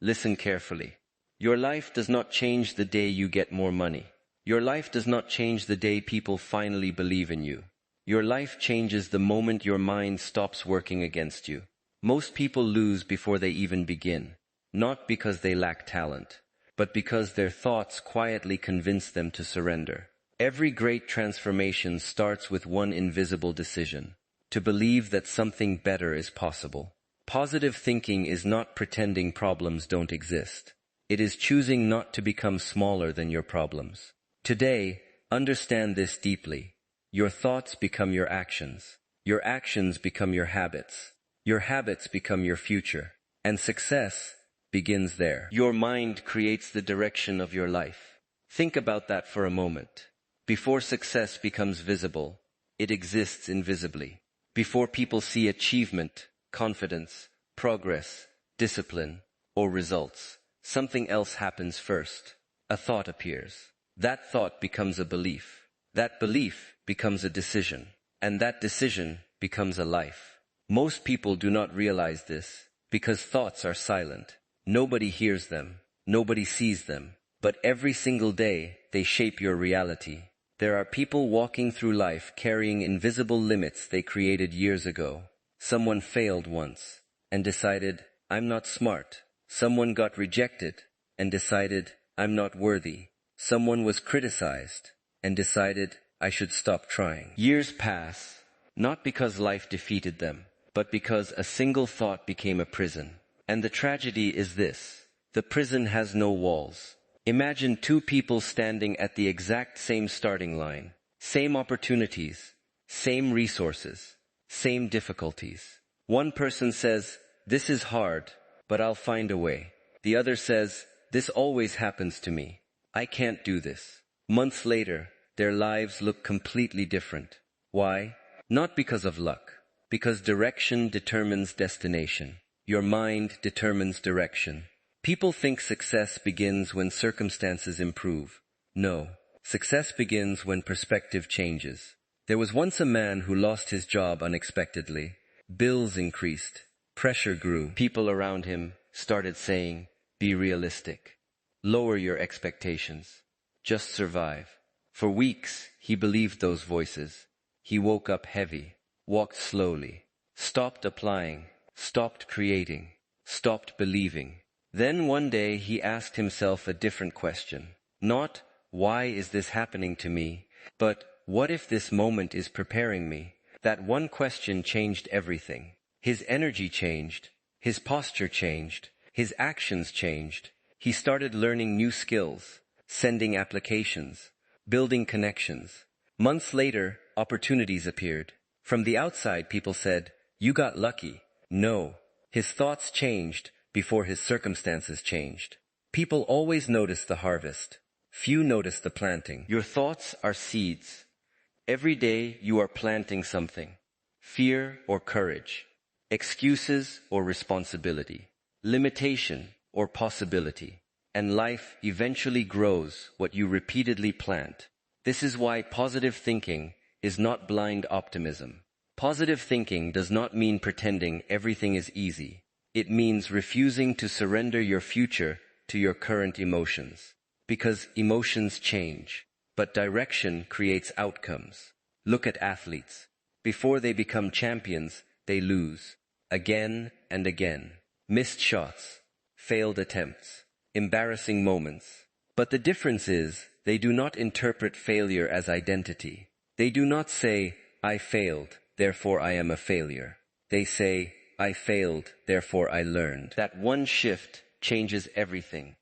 Listen carefully. Your life does not change the day you get more money. Your life does not change the day people finally believe in you. Your life changes the moment your mind stops working against you. Most people lose before they even begin, not because they lack talent, but because their thoughts quietly convince them to surrender. Every great transformation starts with one invisible decision: to believe that something better is possible. Positive thinking is not pretending problems don't exist. It is choosing not to become smaller than your problems. Today, understand this deeply. Your thoughts become your actions. Your actions become your habits. Your habits become your future. And success begins there. Your mind creates the direction of your life. Think about that for a moment. Before success becomes visible, it exists invisibly. Before people see achievement, confidence, progress, discipline, or results, something else happens first. A thought appears. That thought becomes a belief. That belief becomes a decision. And that decision becomes a life. Most people do not realize this because thoughts are silent. Nobody hears them. Nobody sees them. But every single day, they shape your reality. There are people walking through life carrying invisible limits they created years ago. Someone failed once and decided, I'm not smart. Someone got rejected and decided, I'm not worthy. Someone was criticized and decided, I should stop trying. Years pass, not because life defeated them, but because a single thought became a prison. And the tragedy is this: the prison has no walls. Imagine two people standing at the exact same starting line. Same opportunities, same resources, same difficulties. One person says, this is hard, but I'll find a way. The other says, this always happens to me. I can't do this. Months later, their lives look completely different. Why? Not because of luck. Because direction determines destination. Your mind determines direction. People think success begins when circumstances improve. No, success begins when perspective changes. There was once a man who lost his job unexpectedly. Bills increased. Pressure grew. People around him started saying, be realistic. Lower your expectations. Just survive. For weeks, he believed those voices. He woke up heavy, walked slowly, stopped applying, stopped creating, stopped believing. Then one day he asked himself a different question. Not, why is this happening to me? But, what if this moment is preparing me? That one question changed everything. His energy changed. His posture changed. His actions changed. He started learning new skills, sending applications, building connections. Months later, opportunities appeared. From the outside, people said, you got lucky. No, his thoughts changed before his circumstances changed. People always notice the harvest. Few notice the planting. Your thoughts are seeds. Every day you are planting something. Fear or courage. Excuses or responsibility. Limitation or possibility. And life eventually grows what you repeatedly plant. This is why positive thinking is not blind optimism. Positive thinking does not mean pretending everything is easy. It means refusing to surrender your future to your current emotions. Because emotions change, but direction creates outcomes. Look at athletes. Before they become champions, they lose. Again and again. Missed shots, failed attempts, embarrassing moments. But the difference is, they do not interpret failure as identity. They do not say, I failed, therefore I am a failure. They say, I failed, therefore I learned. That one shift changes everything.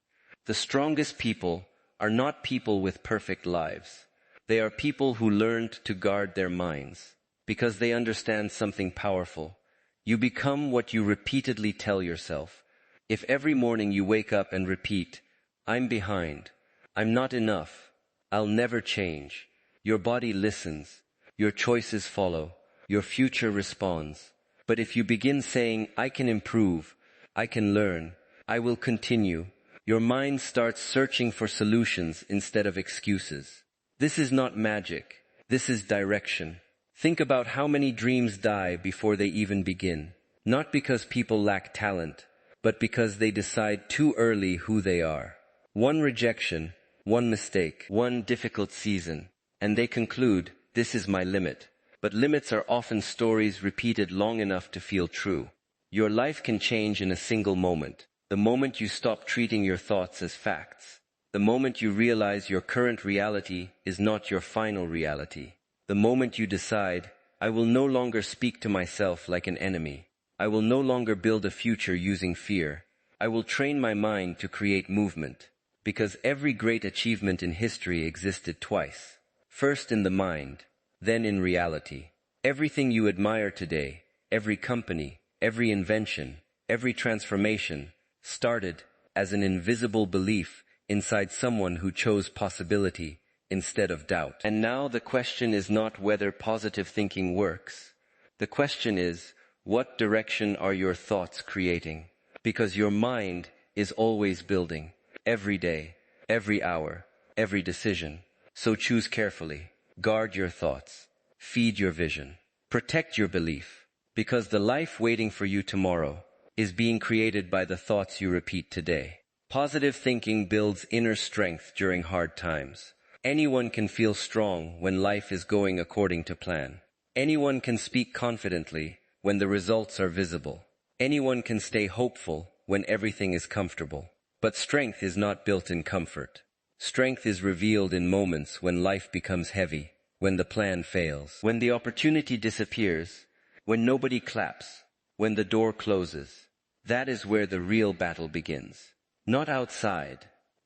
The strongest people are not people with perfect lives. They are people who learned to guard their minds, because they understand something powerful. You become what you repeatedly tell yourself. If every morning you wake up and repeat, I'm behind, I'm not enough, I'll never change, your body listens, your choices follow, your future responds. But if you begin saying, I can improve, I can learn, I will continue, your mind starts searching for solutions instead of excuses. This is not magic. This is direction. Think about how many dreams die before they even begin. Not because people lack talent, but because they decide too early who they are. One rejection, one mistake, one difficult season, and they conclude, this is my limit. But limits are often stories repeated long enough to feel true. Your life can change in a single moment. The moment you stop treating your thoughts as facts. The moment you realize your current reality is not your final reality. The moment you decide, I will no longer speak to myself like an enemy. I will no longer build a future using fear. I will train my mind to create movement. Because every great achievement in history existed twice. First in the mind, then in reality. Everything you admire today, every company, every invention, every transformation, started as an invisible belief inside someone who chose possibility instead of doubt. And now the question is not whether positive thinking works. The question is, what direction are your thoughts creating? Because your mind is always building, every day, every hour, every decision. So choose carefully, guard your thoughts, feed your vision, protect your belief, because the life waiting for you tomorrow is being created by the thoughts you repeat today. Positive thinking builds inner strength during hard times. Anyone can feel strong when life is going according to plan. Anyone can speak confidently when the results are visible. Anyone can stay hopeful when everything is comfortable. But strength is not built in comfort. Strength is revealed in moments when life becomes heavy, when the plan fails, when the opportunity disappears, when nobody claps, when the door closes. That is where the real battle begins. Not outside,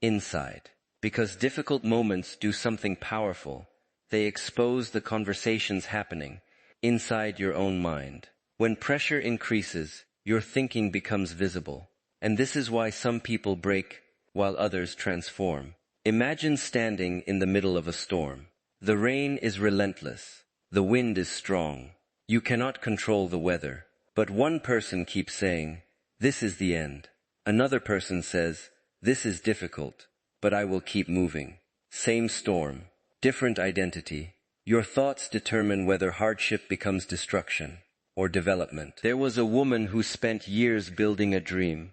inside. Because difficult moments do something powerful. They expose the conversations happening inside your own mind. When pressure increases, your thinking becomes visible. And this is why some people break while others transform. Imagine standing in the middle of a storm. The rain is relentless. The wind is strong. You cannot control the weather. But one person keeps saying, this is the end. Another person says, this is difficult, but I will keep moving. Same storm, different identity. Your thoughts determine whether hardship becomes destruction or development. There was a woman who spent years building a dream.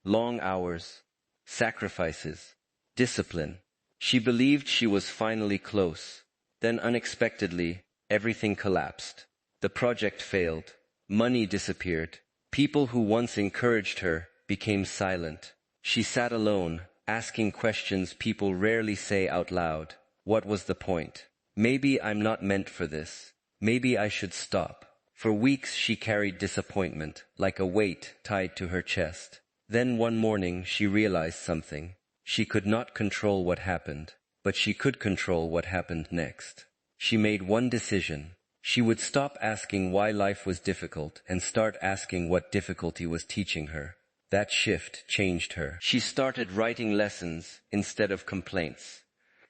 Long hours, sacrifices, discipline. She believed she was finally close. Then unexpectedly, everything collapsed. The project failed. Money disappeared. People who once encouraged her became silent. She sat alone, asking questions people rarely say out loud. What was the point? Maybe I'm not meant for this. Maybe I should stop. For weeks she carried disappointment, like a weight tied to her chest. Then one morning she realized something. She could not control what happened, but she could control what happened next. She made one decision. She would stop asking why life was difficult and start asking what difficulty was teaching her. That shift changed her. She started writing lessons instead of complaints.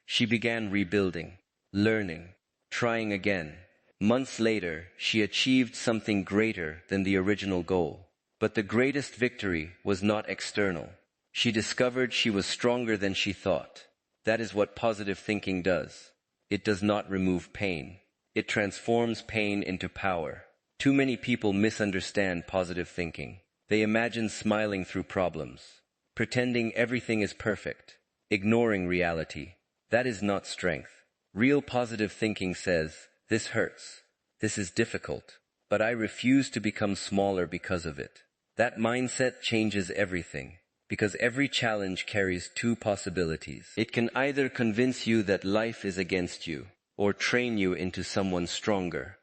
She began rebuilding, learning, trying again. Months later, she achieved something greater than the original goal. But the greatest victory was not external. She discovered she was stronger than she thought. That is what positive thinking does. It does not remove pain. It transforms pain into power. Too many people misunderstand positive thinking. They imagine smiling through problems, pretending everything is perfect, ignoring reality. That is not strength. Real positive thinking says, this hurts, this is difficult, but I refuse to become smaller because of it. That mindset changes everything, because every challenge carries two possibilities. It can either convince you that life is against you, or train you into someone stronger.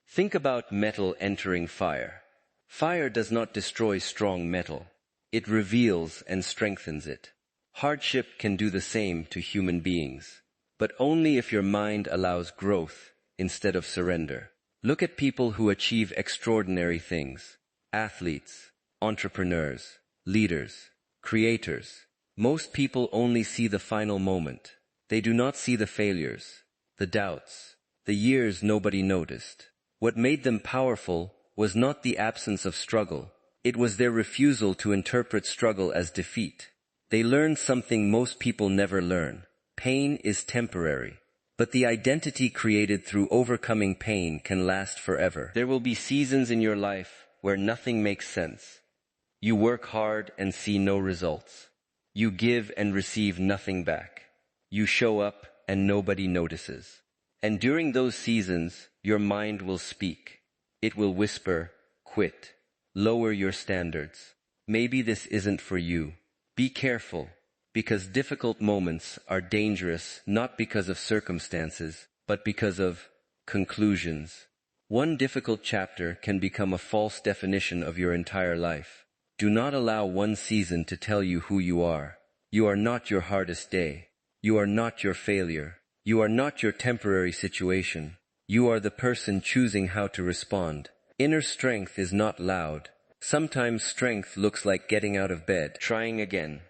Think about metal entering fire. Fire does not destroy strong metal. It reveals and strengthens it. Hardship can do the same to human beings, but only if your mind allows growth instead of surrender. Look at people who achieve extraordinary things. Athletes, entrepreneurs, leaders, creators. Most people only see the final moment. They do not see the failures, the doubts, the years nobody noticed. What made them powerful was not the absence of struggle. It was their refusal to interpret struggle as defeat. They learned something most people never learn. Pain is temporary, but the identity created through overcoming pain can last forever. There will be seasons in your life where nothing makes sense. You work hard and see no results. You give and receive nothing back. You show up and nobody notices. And during those seasons, your mind will speak. It will whisper, quit. Lower your standards. Maybe this isn't for you. Be careful, because difficult moments are dangerous not because of circumstances, but because of conclusions. One difficult chapter can become a false definition of your entire life. Do not allow one season to tell you who you are. You are not your hardest day. You are not your failure. You are not your temporary situation. You are the person choosing how to respond. Inner strength is not loud. Sometimes strength looks like getting out of bed, trying again,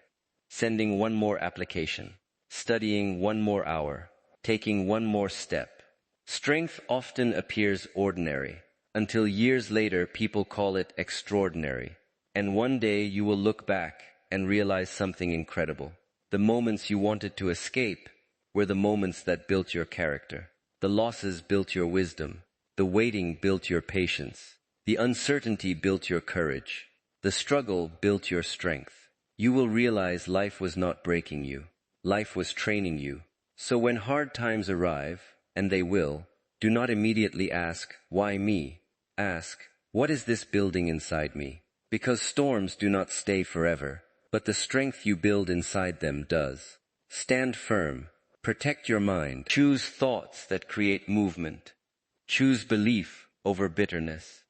sending one more application, studying one more hour, taking one more step. Strength often appears ordinary, until years later people call it extraordinary. And one day you will look back and realize something incredible. The moments you wanted to escape were the moments that built your character. The losses built your wisdom. The waiting built your patience. The uncertainty built your courage. The struggle built your strength. You will realize life was not breaking you. Life was training you. So when hard times arrive, and they will, do not immediately ask, why me? Ask, what is this building inside me? Because storms do not stay forever, but the strength you build inside them does. Stand firm. Protect your mind. Choose thoughts that create movement. Choose belief over bitterness.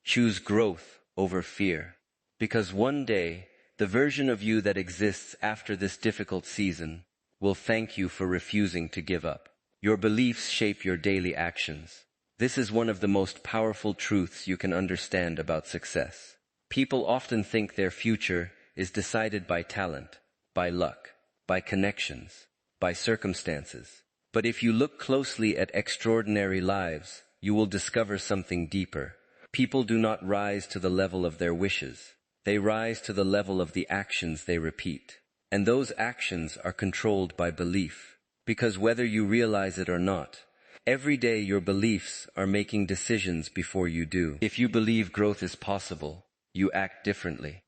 Choose growth over fear. Because one day, the version of you that exists after this difficult season will thank you for refusing to give up. Your beliefs shape your daily actions. This is one of the most powerful truths you can understand about success. People often think their future is decided by talent, by luck, by connections, by circumstances. But if you look closely at extraordinary lives, you will discover something deeper. People do not rise to the level of their wishes. They rise to the level of the actions they repeat. And those actions are controlled by belief. Because whether you realize it or not, every day your beliefs are making decisions before you do. If you believe growth is possible, you act differently.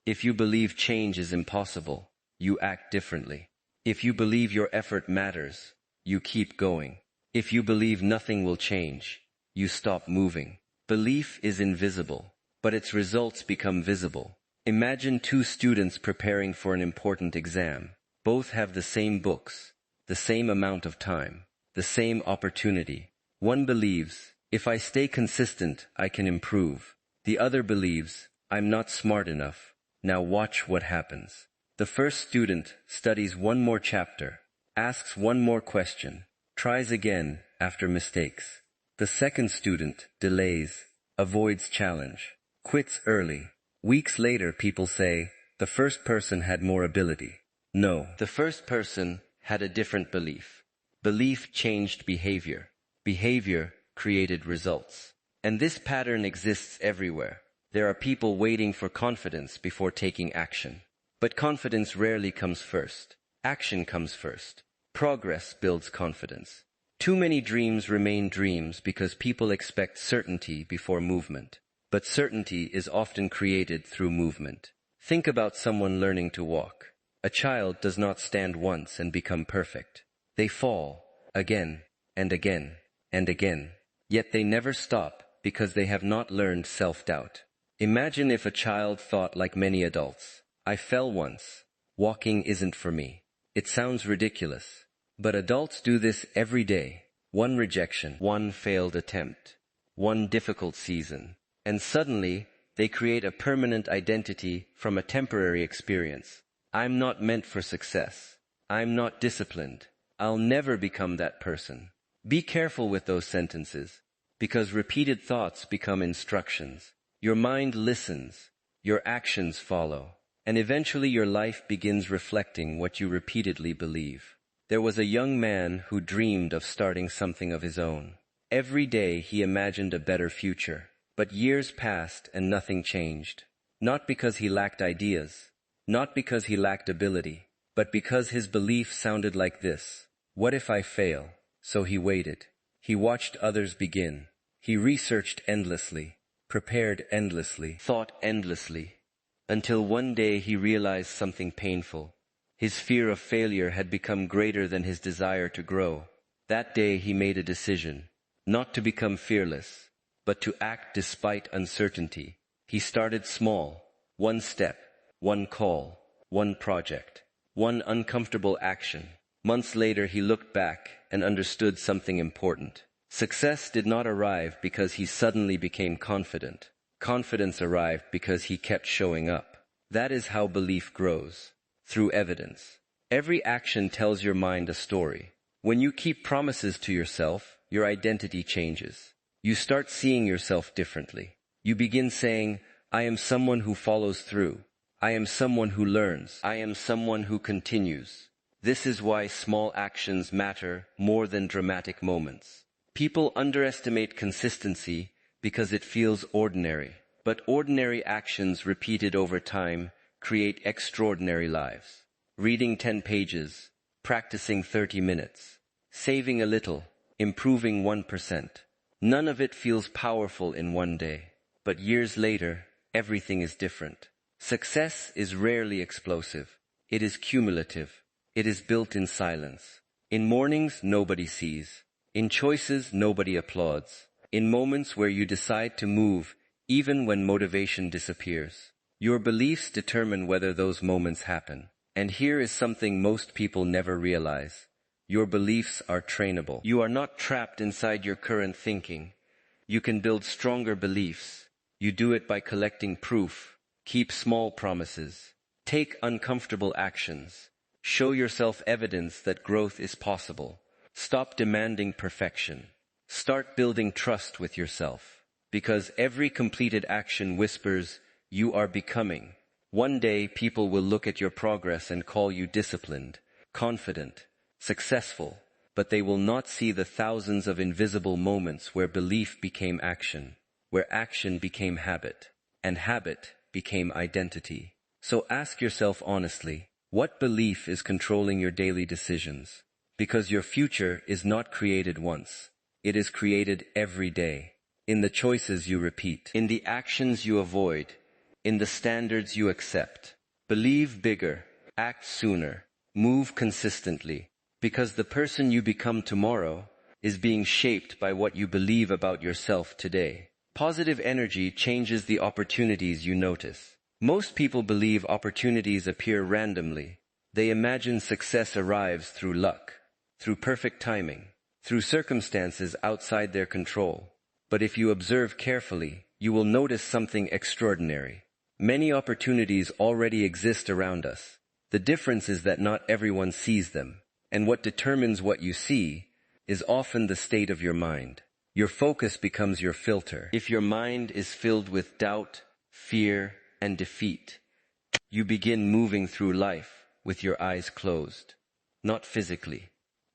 If you believe change is impossible, you act differently. If you believe your effort matters, you keep going. If you believe nothing will change, you stop moving. Belief is invisible, but its results become visible. Imagine two students preparing for an important exam. Both have the same books, the same amount of time, the same opportunity. One believes, if I stay consistent, I can improve. The other believes, I'm not smart enough. Now watch what happens. The first student studies one more chapter, asks one more question, tries again after mistakes. The second student delays, avoids challenge, quits early. Weeks later people say, the first person had more ability. No, the first person had a different belief. Belief changed behavior. Behavior created results. And this pattern exists everywhere. There are people waiting for confidence before taking action. But confidence rarely comes first. Action comes first. Progress builds confidence. Too many dreams remain dreams because people expect certainty before movement. But certainty is often created through movement. Think about someone learning to walk. A child does not stand once and become perfect. They fall again and again and again. Yet they never stop because they have not learned self-doubt. Imagine if a child thought like many adults, I fell once. Walking isn't for me. It sounds ridiculous. But adults do this every day. One rejection, one failed attempt, one difficult season. And suddenly, they create a permanent identity from a temporary experience. I'm not meant for success. I'm not disciplined. I'll never become that person. Be careful with those sentences, because repeated thoughts become instructions. Your mind listens, your actions follow, and eventually your life begins reflecting what you repeatedly believe. There was a young man who dreamed of starting something of his own. Every day he imagined a better future, but years passed and nothing changed. Not because he lacked ideas, not because he lacked ability, but because his belief sounded like this: what if I fail? So he waited. He watched others begin. He researched endlessly, prepared endlessly, thought endlessly. until one day he realized something painful. His fear of failure had become greater than his desire to grow. That day he made a decision, not to become fearless, but to act despite uncertainty. He started small, one step, one call, one project, one uncomfortable action. Months later he looked back and understood something important. Success did not arrive because he suddenly became confident. Confidence arrived because he kept showing up. That is how belief grows, through evidence. Every action tells your mind a story. When you keep promises to yourself, your identity changes. You start seeing yourself differently. You begin saying, I am someone who follows through. I am someone who learns. I am someone who continues. This is why small actions matter more than dramatic moments. People underestimate consistency because it feels ordinary. But ordinary actions repeated over time create extraordinary lives. Reading 10 pages, practicing 30 minutes, saving a little, improving 1%. None of it feels powerful in one day. But years later, everything is different. Success is rarely explosive. It is cumulative. It is built in silence. In mornings nobody sees. In choices nobody applauds. In moments where you decide to move, even when motivation disappears. Your beliefs determine whether those moments happen. And here is something most people never realize. Your beliefs are trainable. You are not trapped inside your current thinking. You can build stronger beliefs. You do it by collecting proof. Keep small promises. Take uncomfortable actions. Show yourself evidence that growth is possible. Stop demanding perfection. Start building trust with yourself. Because every completed action whispers, you are becoming. One day people will look at your progress and call you disciplined, confident, successful, but they will not see the thousands of invisible moments where belief became action, where action became habit, and habit became identity. So ask yourself honestly, what belief is controlling your daily decisions? Because your future is not created once. It is created every day. In the choices you repeat, in the actions you avoid, in the standards you accept. Believe bigger, act sooner, move consistently, because the person you become tomorrow is being shaped by what you believe about yourself today. Positive energy changes the opportunities you notice. Most people believe opportunities appear randomly. They imagine success arrives through luck, through perfect timing, through circumstances outside their control. But if you observe carefully, you will notice something extraordinary. Many opportunities already exist around us. The difference is that not everyone sees them. And what determines what you see is often the state of your mind. Your focus becomes your filter. If your mind is filled with doubt, fear, and defeat, you begin moving through life with your eyes closed. Not physically,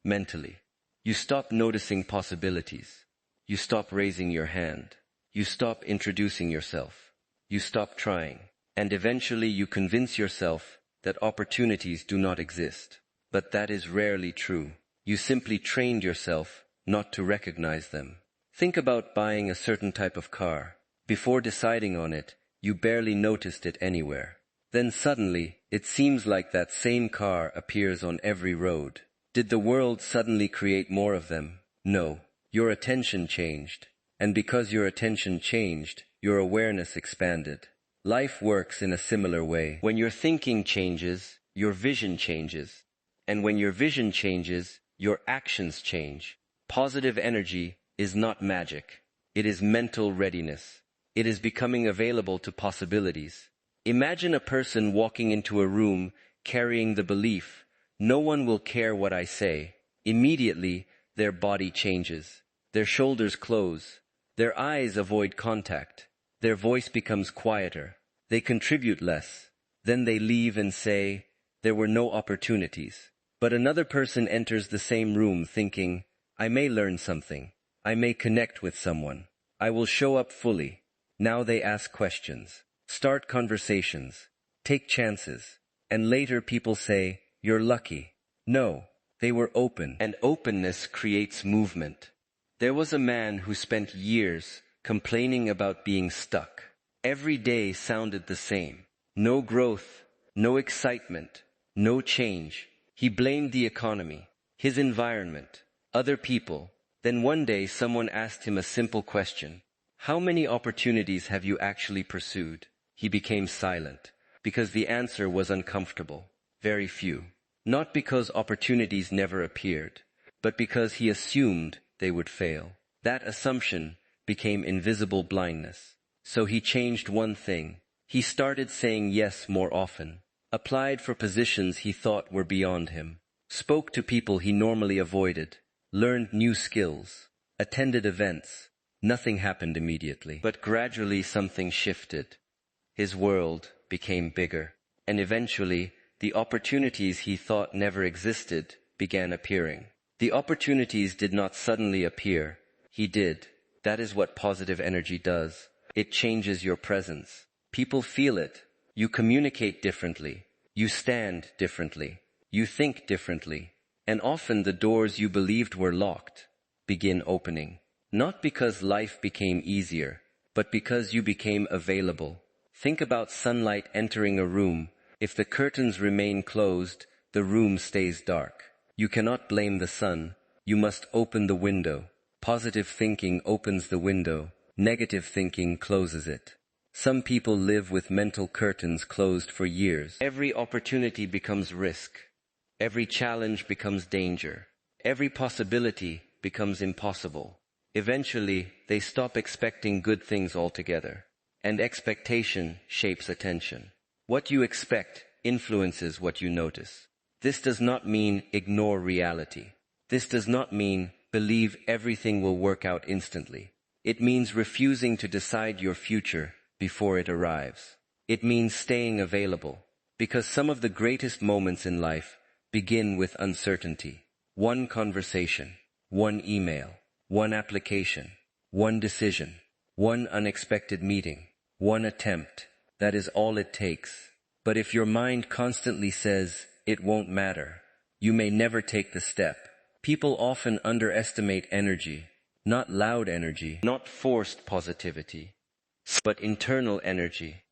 mentally. You stop noticing possibilities. You stop raising your hand. You stop introducing yourself. You stop trying. And eventually you convince yourself that opportunities do not exist. But that is rarely true. You simply trained yourself not to recognize them. Think about buying a certain type of car. Before deciding on it, you barely noticed it anywhere. Then suddenly, it seems like that same car appears on every road. Did the world suddenly create more of them? No. Your attention changed. And because your attention changed, your awareness expanded. Life works in a similar way. When your thinking changes, your vision changes. And when your vision changes, your actions change. Positive energy is not magic. It is mental readiness. It is becoming available to possibilities. Imagine a person walking into a room carrying the belief, no one will care what I say. Immediately, their body changes. Their shoulders close. Their eyes avoid contact. Their voice becomes quieter. They contribute less. Then they leave and say, there were no opportunities. But another person enters the same room thinking, I may learn something. I may connect with someone. I will show up fully. Now they ask questions, start conversations, take chances. And later people say, you're lucky. No, they were open. And openness creates movement. There was a man who spent years complaining about being stuck. Every day sounded the same. No growth, no excitement, no change. He blamed the economy, his environment, other people. Then one day someone asked him a simple question. How many opportunities have you actually pursued? He became silent, because the answer was uncomfortable. Very few. Not because opportunities never appeared, but because he assumed they would fail. That assumption became invisible blindness. So he changed one thing. He started saying yes more often, applied for positions he thought were beyond him, spoke to people he normally avoided, learned new skills, attended events. Nothing happened immediately, but gradually something shifted. His world became bigger, and eventually the opportunities he thought never existed began appearing. The opportunities did not suddenly appear. He did. That is what positive energy does. It changes your presence. People feel it. You communicate differently. You stand differently. You think differently. And often the doors you believed were locked begin opening. Not because life became easier, but because you became available. Think about sunlight entering a room. If the curtains remain closed, the room stays dark. You cannot blame the sun. You must open the window. Positive thinking opens the window. Negative thinking closes it. Some people live with mental curtains closed for years. Every opportunity becomes risk. Every challenge becomes danger. Every possibility becomes impossible. Eventually, they stop expecting good things altogether. And expectation shapes attention. What you expect influences what you notice. This does not mean ignore reality. This does not mean believe everything will work out instantly. It means refusing to decide your future before it arrives. It means staying available, because some of the greatest moments in life begin with uncertainty. One conversation, one email, one application, one decision, one unexpected meeting, one attempt. That is all it takes. But if your mind constantly says, it won't matter, you may never take the step. People often underestimate energy, not loud energy, not forced positivity, but internal energy.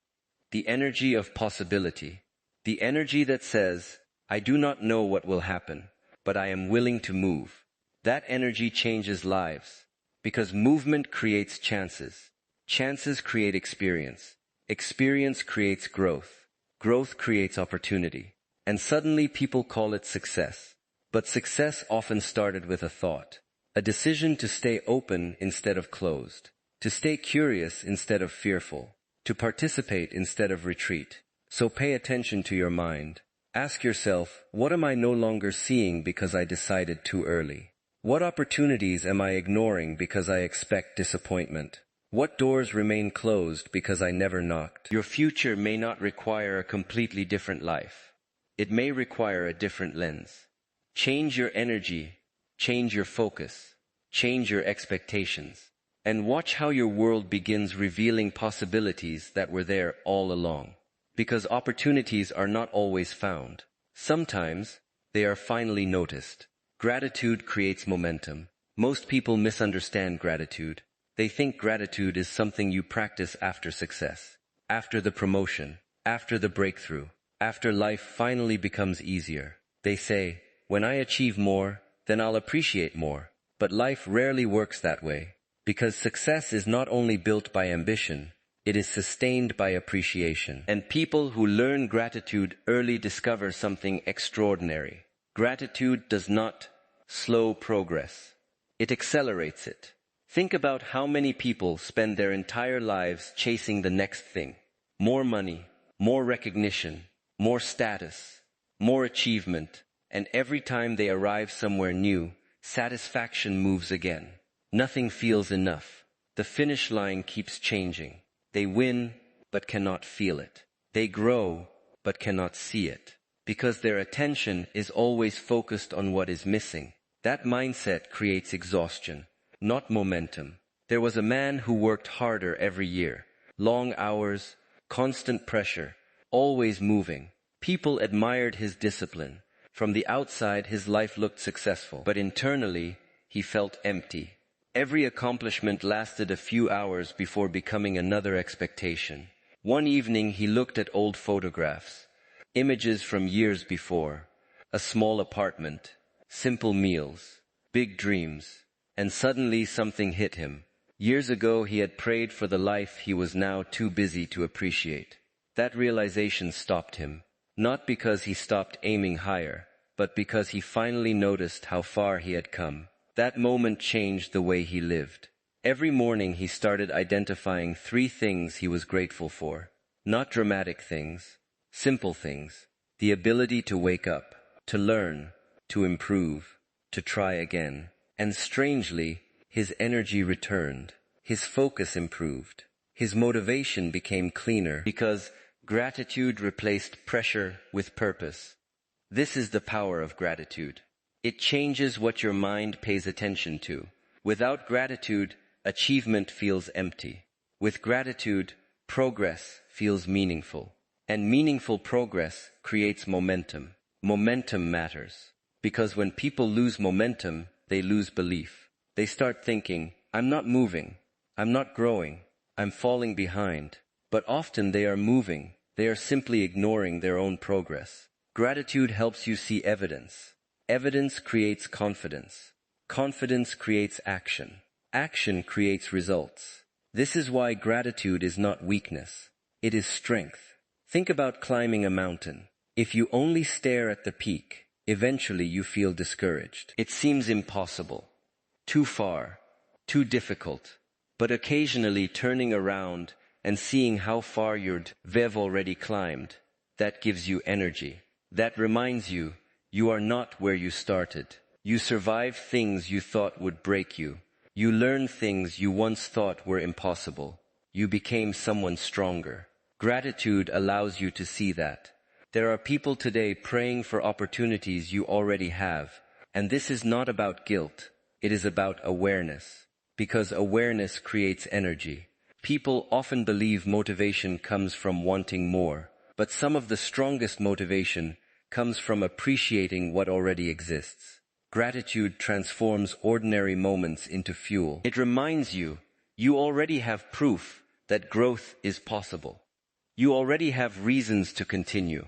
The energy of possibility. The energy that says, I do not know what will happen, but I am willing to move. That energy changes lives, because movement creates chances. Chances create experience. Experience creates growth. Growth creates opportunity. And suddenly people call it success. But success often started with a thought. A decision to stay open instead of closed. To stay curious instead of fearful. To participate instead of retreat. So pay attention to your mind. Ask yourself, what am I no longer seeing because I decided too early? What opportunities am I ignoring because I expect disappointment? What doors remain closed because I never knocked? Your future may not require a completely different life. It may require a different lens. Change your energy, change your focus, change your expectations, and watch how your world begins revealing possibilities that were there all along. Because opportunities are not always found. Sometimes they are finally noticed. Gratitude creates momentum. Most people misunderstand gratitude. They think gratitude is something you practice after success, after the promotion, after the breakthrough, after life finally becomes easier. They say, when I achieve more, then I'll appreciate more. But life rarely works that way, because success is not only built by ambition, it is sustained by appreciation. And people who learn gratitude early discover something extraordinary. Gratitude does not slow progress. It accelerates it. Think about how many people spend their entire lives chasing the next thing. More money, more recognition, more status, more achievement. And every time they arrive somewhere new, satisfaction moves again. Nothing feels enough. The finish line keeps changing. They win, but cannot feel it. They grow, but cannot see it. Because their attention is always focused on what is missing. That mindset creates exhaustion, not momentum. There was a man who worked harder every year. Long hours, constant pressure, always moving. People admired his discipline. From the outside, his life looked successful, but internally, he felt empty. Every accomplishment lasted a few hours before becoming another expectation. One evening he looked at old photographs, images from years before, a small apartment, simple meals, big dreams, and suddenly something hit him. Years ago he had prayed for the life he was now too busy to appreciate. That realization stopped him, not because he stopped aiming higher, but because he finally noticed how far he had come. That moment changed the way he lived. Every morning he started identifying 3 things he was grateful for. Not dramatic things, simple things. The ability to wake up, to learn, to improve, to try again. And strangely, his energy returned. His focus improved. His motivation became cleaner because gratitude replaced pressure with purpose. This is the power of gratitude. It changes what your mind pays attention to. Without gratitude, achievement feels empty. With gratitude, progress feels meaningful. And meaningful progress creates momentum. Momentum matters. Because when people lose momentum, they lose belief. They start thinking, I'm not moving. I'm not growing. I'm falling behind. But often they are moving. They are simply ignoring their own progress. Gratitude helps you see evidence. Evidence creates confidence. Confidence creates action. Action creates results. This is why gratitude is not weakness. It is strength. Think about climbing a mountain. If you only stare at the peak, eventually you feel discouraged. It seems impossible. Too far. Too difficult. But occasionally turning around and seeing how far you've already climbed, that gives you energy. That reminds you, you are not where you started. You survived things you thought would break you. You learned things you once thought were impossible. You became someone stronger. Gratitude allows you to see that. There are people today praying for opportunities you already have, and this is not about guilt. It is about awareness. Because awareness creates energy. People often believe motivation comes from wanting more, but some of the strongest motivation comes from appreciating what already exists. Gratitude transforms ordinary moments into fuel. It reminds you, you already have proof that growth is possible. You already have reasons to continue.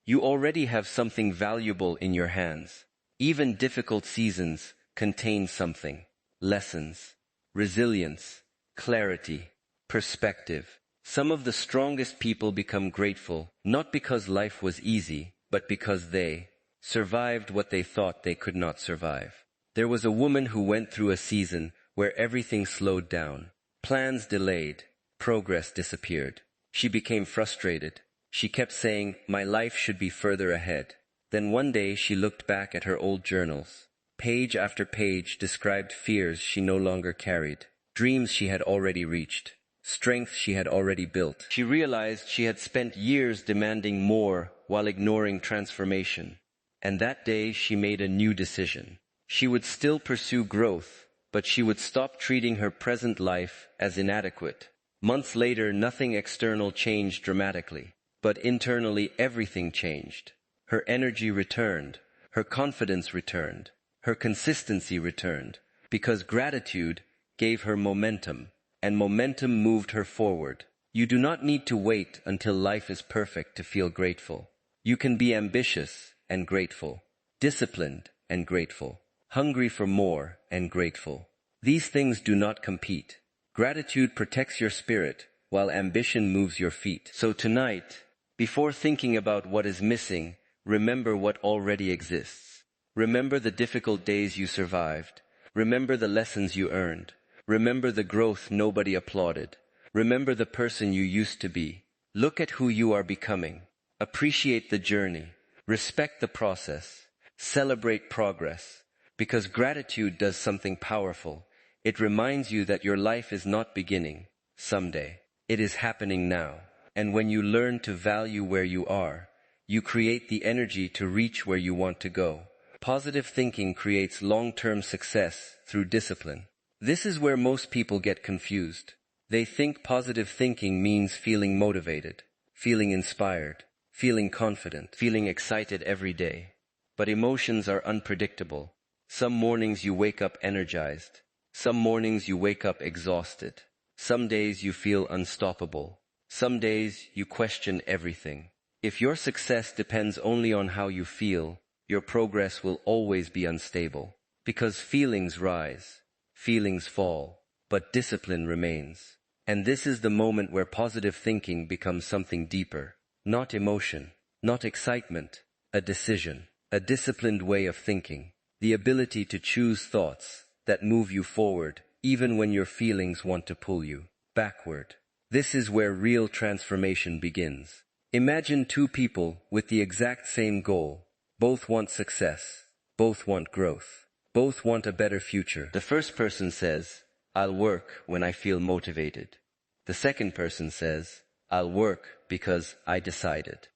You already have something valuable in your hands. Even difficult seasons contain something. Lessons, resilience, clarity, perspective. Some of the strongest people become grateful, not because life was easy, but because they survived what they thought they could not survive. There was a woman who went through a season where everything slowed down. Plans delayed. Progress disappeared. She became frustrated. She kept saying, my life should be further ahead. Then one day she looked back at her old journals. Page after page described fears she no longer carried, dreams she had already reached, strength she had already built. She realized she had spent years demanding more while ignoring transformation. And that day she made a new decision. She would still pursue growth, but she would stop treating her present life as inadequate. Months later, nothing external changed dramatically, but internally everything changed. Her energy returned, her confidence returned, her consistency returned, because gratitude gave her momentum, and momentum moved her forward. You do not need to wait until life is perfect to feel grateful. You can be ambitious and grateful, disciplined and grateful, hungry for more and grateful. These things do not compete. Gratitude protects your spirit, while ambition moves your feet. So tonight, before thinking about what is missing, remember what already exists. Remember the difficult days you survived. Remember the lessons you earned. Remember the growth nobody applauded. Remember the person you used to be. Look at who you are becoming. Appreciate the journey. Respect the process. Celebrate progress. Because gratitude does something powerful. It reminds you that your life is not beginning someday. It is happening now. And when you learn to value where you are, you create the energy to reach where you want to go. Positive thinking creates long-term success through discipline. This is where most people get confused. They think positive thinking means feeling motivated, feeling inspired, feeling confident, feeling excited every day. But emotions are unpredictable. Some mornings you wake up energized. Some mornings you wake up exhausted. Some days you feel unstoppable. Some days you question everything. If your success depends only on how you feel, your progress will always be unstable. Because feelings rise, feelings fall, but discipline remains. And this is the moment where positive thinking becomes something deeper. Not emotion, not excitement, a decision, a disciplined way of thinking. The ability to choose thoughts that move you forward, even when your feelings want to pull you backward. This is where real transformation begins. Imagine two people with the exact same goal. Both want success. Both want growth. Both want a better future. The first person says, "I'll work when I feel motivated." The second person says, "I'll work because I decided."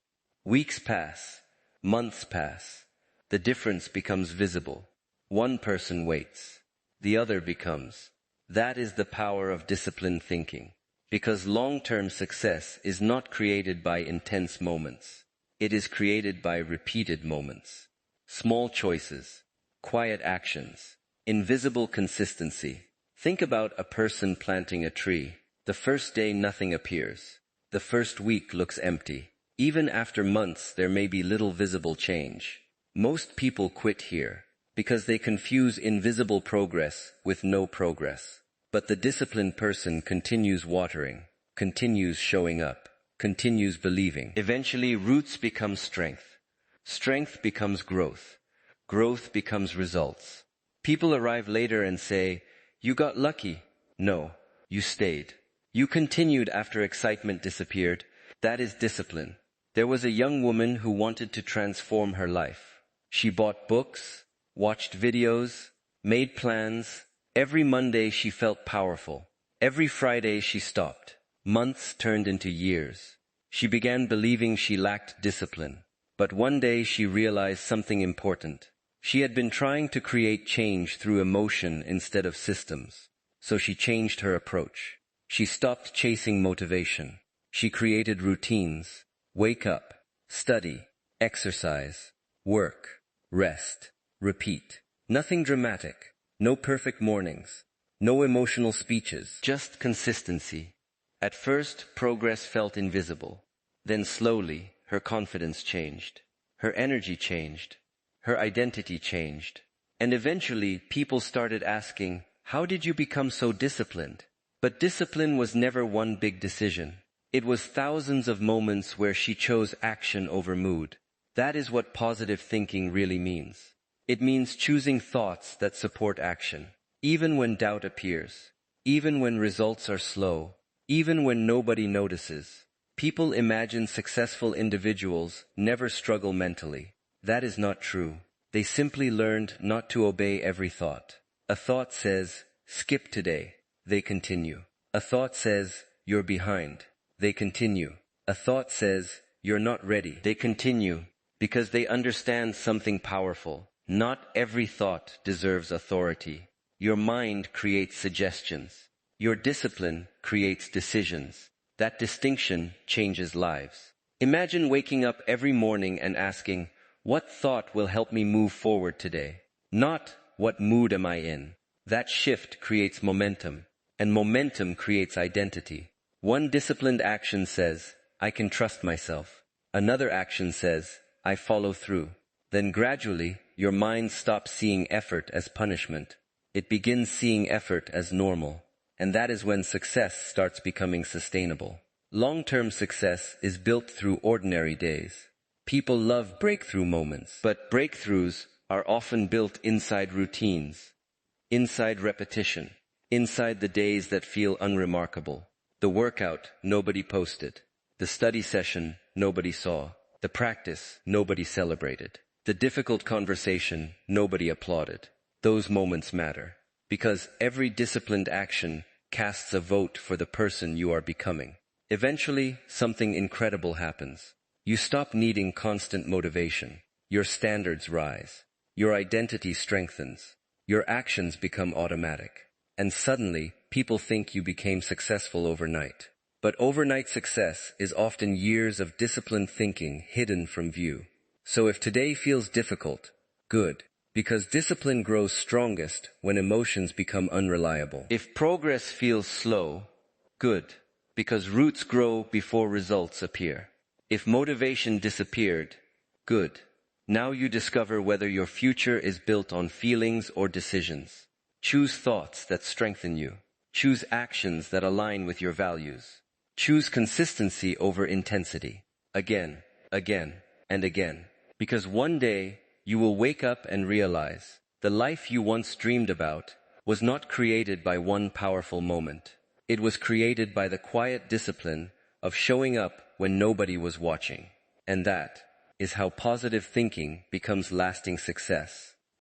Weeks pass. Months pass. The difference becomes visible. One person waits. The other becomes. That is the power of disciplined thinking. Because long-term success is not created by intense moments. It is created by repeated moments. Small choices, quiet actions, invisible consistency. Think about a person planting a tree. The first day nothing appears. The first week looks empty. Even after months there may be little visible change. Most people quit here because they confuse invisible progress with no progress. But the disciplined person continues watering, continues showing up, continues believing. Eventually, roots become strength. Strength becomes growth. Growth becomes results. People arrive later and say, "You got lucky." No, you stayed. You continued after excitement disappeared. That is discipline. There was a young woman who wanted to transform her life. She bought books, watched videos, made plans. Every Monday she felt powerful. Every Friday she stopped. Months turned into years. She began believing she lacked discipline. But one day she realized something important. She had been trying to create change through emotion instead of systems. So she changed her approach. She stopped chasing motivation. She created routines. Wake up, study, exercise, work, rest, repeat. Nothing dramatic. No perfect mornings, no emotional speeches, just consistency. At first, progress felt invisible. Then slowly, her confidence changed. Her energy changed. Her identity changed. And eventually, people started asking, "How did you become so disciplined?" But discipline was never one big decision. It was thousands of moments where she chose action over mood. That is what positive thinking really means. It means choosing thoughts that support action, even when doubt appears, even when results are slow, even when nobody notices. People imagine successful individuals never struggle mentally. That is not true. They simply learned not to obey every thought. A thought says, "Skip today." They continue. A thought says, "You're behind." They continue. A thought says, "You're not ready." They continue because they understand something powerful. Not every thought deserves authority. Your mind creates suggestions. Your discipline creates decisions. That distinction changes lives. Imagine waking up every morning and asking, "What thought will help me move forward today?" Not, "What mood am I in?" That shift creates momentum, and momentum creates identity. One disciplined action says, "I can trust myself." Another action says, "I follow through." Then gradually, your mind stops seeing effort as punishment. It begins seeing effort as normal. And that is when success starts becoming sustainable. Long-term success is built through ordinary days. People love breakthrough moments, but breakthroughs are often built inside routines, inside repetition, inside the days that feel unremarkable. The workout nobody posted, the study session nobody saw, the practice nobody celebrated. The difficult conversation nobody applauded. Those moments matter, because every disciplined action casts a vote for the person you are becoming. Eventually, something incredible happens. You stop needing constant motivation. Your standards rise. Your identity strengthens. Your actions become automatic. And suddenly, people think you became successful overnight. But overnight success is often years of disciplined thinking hidden from view. So if today feels difficult, good, because discipline grows strongest when emotions become unreliable. If progress feels slow, good, because roots grow before results appear. If motivation disappeared, good. Now you discover whether your future is built on feelings or decisions. Choose thoughts that strengthen you. Choose actions that align with your values. Choose consistency over intensity. Again, and again. Because one day, you will wake up and realize the life you once dreamed about was not created by one powerful moment. It was created by the quiet discipline of showing up when nobody was watching. And that is how positive thinking becomes lasting success.